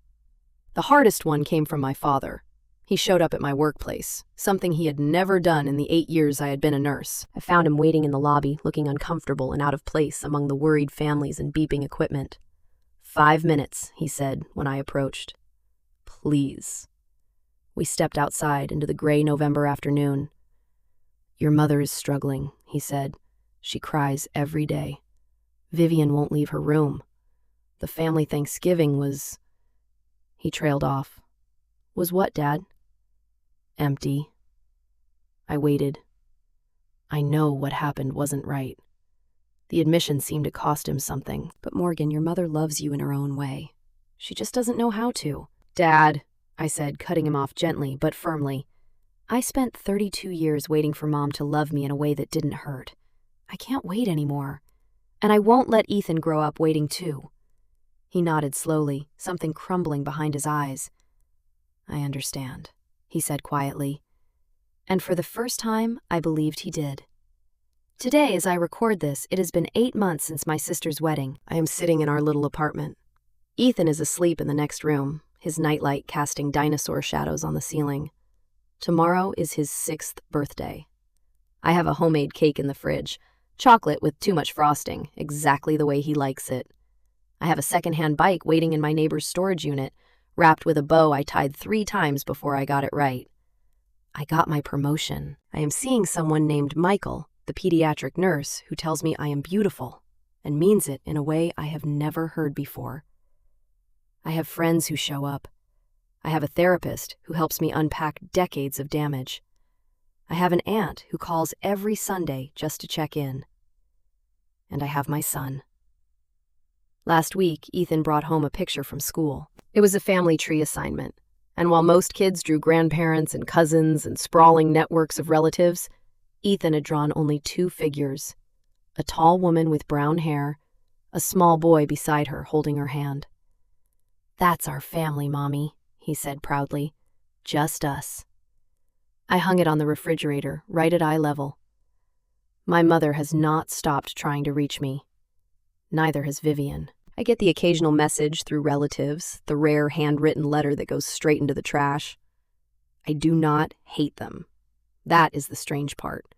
The hardest one came from my father. He showed up at my workplace, something he had never done in the 8 years I had been a nurse. I found him waiting in the lobby, looking uncomfortable and out of place among the worried families and beeping equipment. "5 minutes," he said when I approached. "Please." We stepped outside into the gray November afternoon. "Your mother is struggling," he said. "She cries every day. Vivian won't leave her room. The family Thanksgiving was—" He trailed off. "Was what, Dad?" "Empty." I waited. I know what happened wasn't right. The admission seemed to cost him something. "But Morgan, your mother loves you in her own way. She just doesn't know how to." "Dad," I said, cutting him off gently but firmly. "I spent 32 years waiting for Mom to love me in a way that didn't hurt. I can't wait anymore. And I won't let Ethan grow up waiting too." He nodded slowly, something crumbling behind his eyes. "I understand," he said quietly. And for the first time, I believed he did. Today, as I record this, it has been 8 months since my sister's wedding. I am sitting in our little apartment. Ethan is asleep in the next room, his nightlight casting dinosaur shadows on the ceiling. Tomorrow is his 6th birthday. I have a homemade cake in the fridge, chocolate with too much frosting, exactly the way he likes it. I have a secondhand bike waiting in my neighbor's storage unit, wrapped with a bow I tied 3 times before I got it right. I got my promotion. I am seeing someone named Michael, the pediatric nurse, who tells me I am beautiful, and means it in a way I have never heard before. I have friends who show up. I have a therapist who helps me unpack decades of damage. I have an aunt who calls every Sunday just to check in. And I have my son. Last week, Ethan brought home a picture from school. It was a family tree assignment, and while most kids drew grandparents and cousins and sprawling networks of relatives, Ethan had drawn only 2 figures: a tall woman with brown hair, a small boy beside her holding her hand. "That's our family, Mommy," he said proudly. "Just us." I hung it on the refrigerator, right at eye level. My mother has not stopped trying to reach me. Neither has Vivian. I get the occasional message through relatives, the rare handwritten letter that goes straight into the trash. I do not hate them. That is the strange part.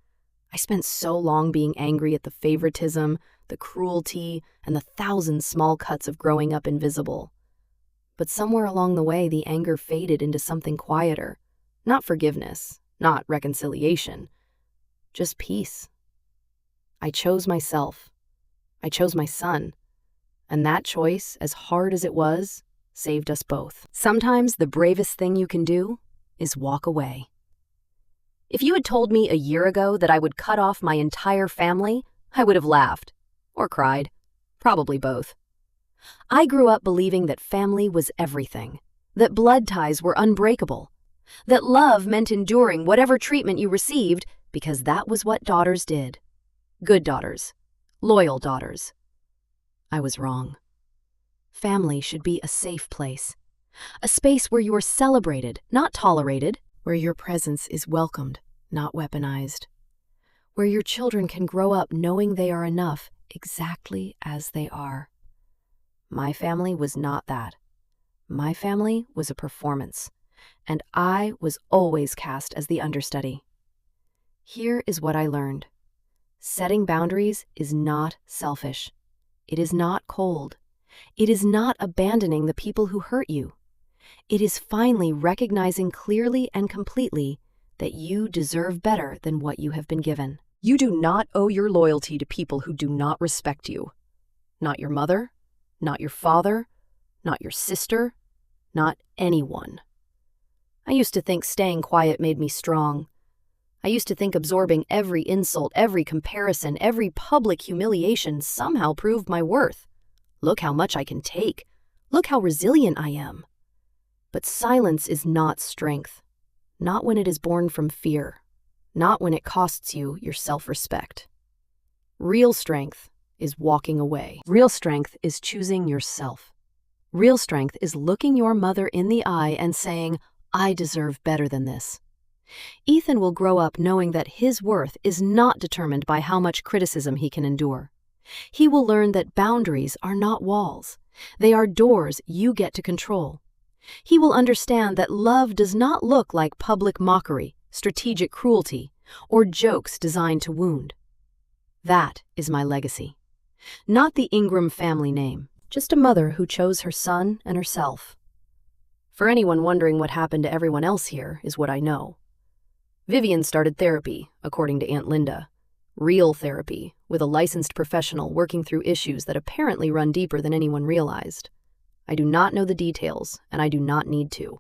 I spent so long being angry at the favoritism, the cruelty, and the 1,000 small cuts of growing up invisible. But somewhere along the way, the anger faded into something quieter. Not forgiveness, not reconciliation, just peace. I chose myself. I chose my son. And that choice, as hard as it was, saved us both. Sometimes the bravest thing you can do is walk away. If you had told me a year ago that I would cut off my entire family, I would have laughed. Or cried. Probably both. I grew up believing that family was everything, that blood ties were unbreakable, that love meant enduring whatever treatment you received because that was what daughters did. Good daughters. Loyal daughters. I was wrong. Family should be a safe place. A space where you are celebrated, not tolerated. Where your presence is welcomed, not weaponized. Where your children can grow up knowing they are enough exactly as they are. My family was not that. My family was a performance, and I was always cast as the understudy. Here is what I learned. Setting boundaries is not selfish. It is not cold. It is not abandoning the people who hurt you. It is finally recognizing clearly and completely that you deserve better than what you have been given. You do not owe your loyalty to people who do not respect you. Not your mother, not your father, not your sister, not anyone. I used to think staying quiet made me strong. I used to think absorbing every insult, every comparison, every public humiliation somehow proved my worth. Look how much I can take. Look how resilient I am. But silence is not strength. Not when it is born from fear. Not when it costs you your self-respect. Real strength is walking away. Real strength is choosing yourself. Real strength is looking your mother in the eye and saying, I deserve better than this. Ethan will grow up knowing that his worth is not determined by how much criticism he can endure. He will learn that boundaries are not walls. They are doors you get to control. He will understand that love does not look like public mockery, strategic cruelty, or jokes designed to wound. That is my legacy. Not the Ingram family name, just a mother who chose her son and herself. For anyone wondering what happened to everyone else here is what I know. Vivian started therapy, according to Aunt Linda. Real therapy, with a licensed professional working through issues that apparently run deeper than anyone realized. I do not know the details, and I do not need to.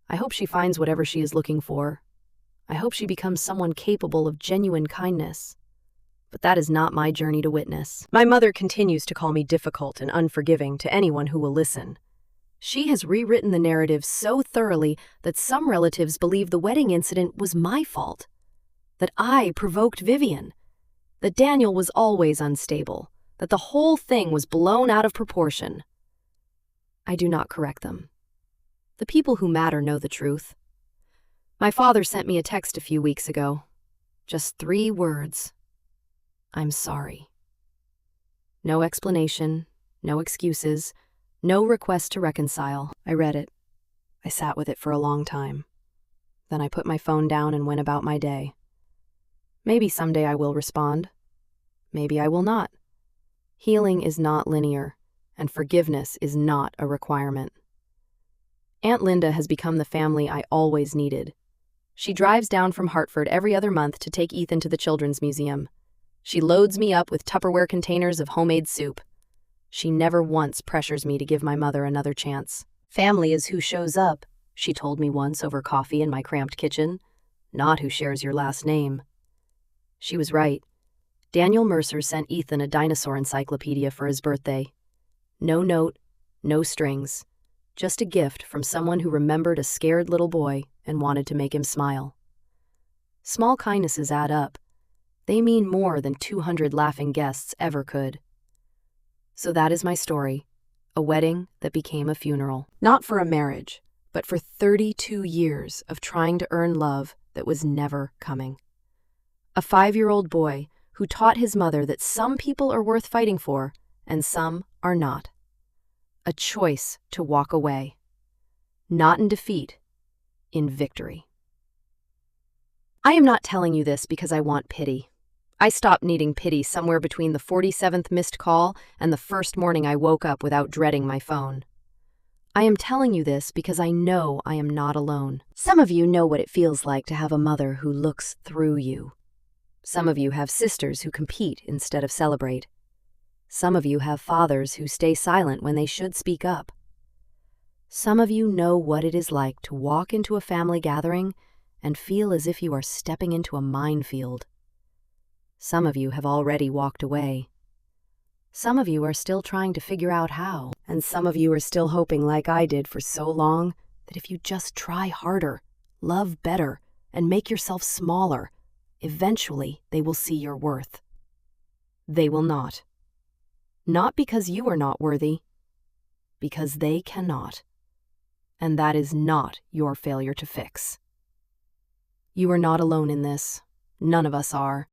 I hope she finds whatever she is looking for. I hope she becomes someone capable of genuine kindness. But that is not my journey to witness. My mother continues to call me difficult and unforgiving to anyone who will listen. She has rewritten the narrative so thoroughly that some relatives believe the wedding incident was my fault, that I provoked Vivian, that Daniel was always unstable, that the whole thing was blown out of proportion. I do not correct them. The people who matter know the truth. My father sent me a text a few weeks ago. Just 3 words. I'm sorry. No explanation, no excuses, no request to reconcile. I read it. I sat with it for a long time. Then I put my phone down and went about my day. Maybe someday I will respond. Maybe I will not. Healing is not linear, and forgiveness is not a requirement. Aunt Linda has become the family I always needed. She drives down from Hartford every other month to take Ethan to the Children's Museum. She loads me up with Tupperware containers of homemade soup. She never once pressures me to give my mother another chance. Family is who shows up, she told me once over coffee in my cramped kitchen, not who shares your last name. She was right. Daniel Mercer sent Ethan a dinosaur encyclopedia for his birthday. No note, no strings, just a gift from someone who remembered a scared little boy and wanted to make him smile. Small kindnesses add up. They mean more than 200 laughing guests ever could. So that is my story, a wedding that became a funeral. Not for a marriage, but for 32 years of trying to earn love that was never coming. A 5-year-old boy who taught his mother that some people are worth fighting for and some are not. A choice to walk away. Not in defeat, in victory. I am not telling you this because I want pity. I stopped needing pity somewhere between the 47th missed call and the first morning I woke up without dreading my phone. I am telling you this because I know I am not alone. Some of you know what it feels like to have a mother who looks through you. Some of you have sisters who compete instead of celebrate. Some of you have fathers who stay silent when they should speak up. Some of you know what it is like to walk into a family gathering and feel as if you are stepping into a minefield. Some of you have already walked away. Some of you are still trying to figure out how, and some of you are still hoping, like I did for so long, that if you just try harder, love better, and make yourself smaller, eventually they will see your worth. They will not. Not because you are not worthy, because they cannot. And that is not your failure to fix. You are not alone in this. None of us are.